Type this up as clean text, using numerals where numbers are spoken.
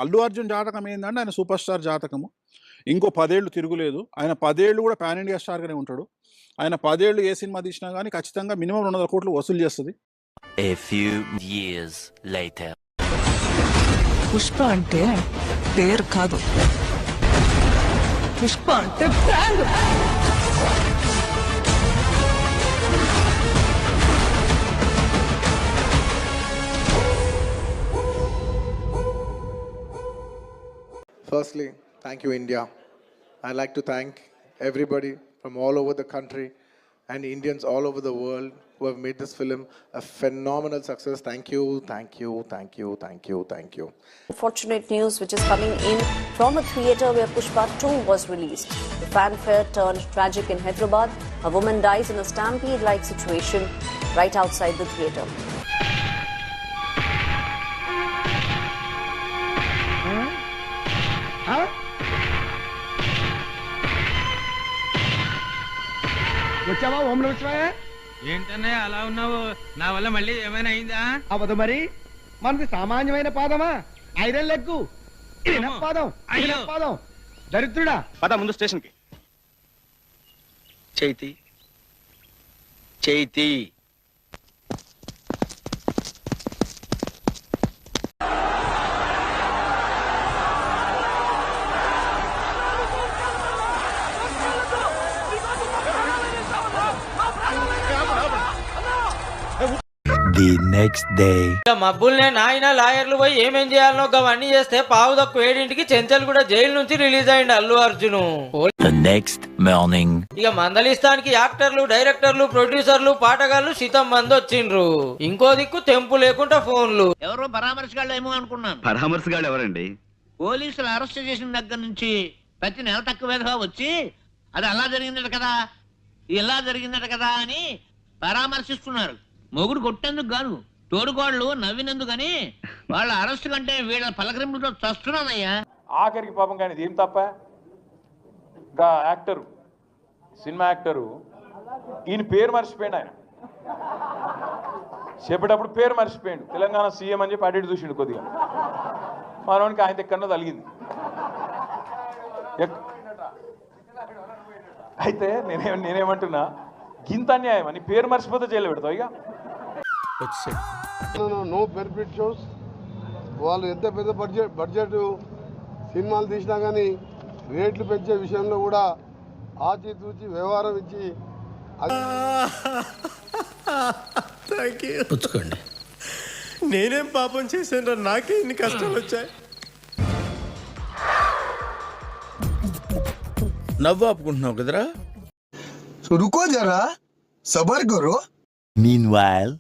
అల్లు అర్జున్ జాతకం ఏందంటే ఆయన సూపర్ స్టార్ జాతకము. ఇంకో 10 ఏళ్ళు తిరుగులేదు. ఆయన 10 ఏళ్ళు కూడా పాన్ ఇండియా స్టార్‌గానే ఉంటాడు. ఆయన 10 ఏళ్ళు ఏ సినిమా తీసినా గానీ ఖచ్చితంగా మినిమమ్ 200 కోట్లు వసూలు చేస్తది. A few years later. Pushpa అంటే పేరు కాదు, పుష్ప అంటే brand. Firstly, thank you, India. I'd like to thank everybody from all over the country and Indians all over the world who have made this film a phenomenal success. Thank you, thank you, thank you, thank you, thank you. Unfortunate news which is coming in from a theatre where Pushpa 2 was released. The fanfare turned tragic in Hyderabad. A woman dies in a stampede-like situation right outside the theatre. వచ్చావా ఓం నమః శివాయ? ఏంటనే అలా ఉన్నావు? నా వల్ల మళ్ళీ ఏమైనా అయిందా? అవదు మరి, మనది సామాన్యమైన పాదమా? ఐరన్ లెగ్గు, ఇనప పాదం, ఇనప పాదం. దరిద్రుడా, పద ముందు స్టేషన్ కి. Chaithi Chaithi The next day. మబ్బుల్నే నాయన లాయర్లు పోయి ఏమేం చేయాలనో అవన్నీ చేస్తే పావు తక్కువ 7ంటికి చెంచల్ కూడా జైలు నుంచి రిలీజ్ అయ్యిండు Allu Arjun. The next morning. ఇక మందలిస్తానికి యాక్టర్లు, డైరెక్టర్లు, ప్రొడ్యూసర్లు, పాటగాళ్ళు శితం మంది వచ్చిండ్రు. ఇంకో దిక్కు తెంపు లేకుండా ఫోన్లు. ఎవరో పరామర్శగాళ్ళు ఏమో అనుకున్నాను. పరామర్శగాళ్ళు ఎవరండి? పోలీసులు అరెస్ట్ చేసిన దగ్గర నుంచి ప్రతి నెల తక్కువ వచ్చి అది అలా జరిగిందట కదా, ఇలా జరిగిందట కదా అని పరామర్శిస్తున్నారు. మొగుడు కొట్టేందుకు గాను, తోడుకోళ్ళు నవ్వినందుకు అని వాళ్ళ అరెస్ట్ కంటే వీళ్ళ పలకరింపులతో చస్తున్నానయ్యా. ఆఖరికి పాపం కానీ ఏం తప్ప గా యాక్టరు, సినిమా యాక్టరు ఈయన పేరు మర్చిపోయాడు. ఆయన చెప్పేటప్పుడు పేరు మర్చిపోయాడు. తెలంగాణ సీఎం అని చెప్పి అడిగి చూసిండు కొద్దిగా. మనోనికి ఆయన ఎక్కడో తలిగింది. అయితే నేనేమంటున్నా, గింత అన్యాయం అని పేరు మర్చిపోతే జైలు పెడతావు. ఇక నో బెనిఫిట్ షోస్, వాళ్ళు ఎంత పెద్ద బడ్జెట్ సినిమాలు తీసినా కానీ రేట్లు పెంచే విషయంలో కూడా ఆచితూచి వ్యవహారం ఇచ్చి పుచ్చుకోండి. నేనేం పాపం చేశాను, నాకే ఇన్ని కష్టాలు వచ్చాయి. నవ్వు ఆపుకుంటున్నావు కదరా? రుకో జరా, సబర్ కరో. Meanwhile.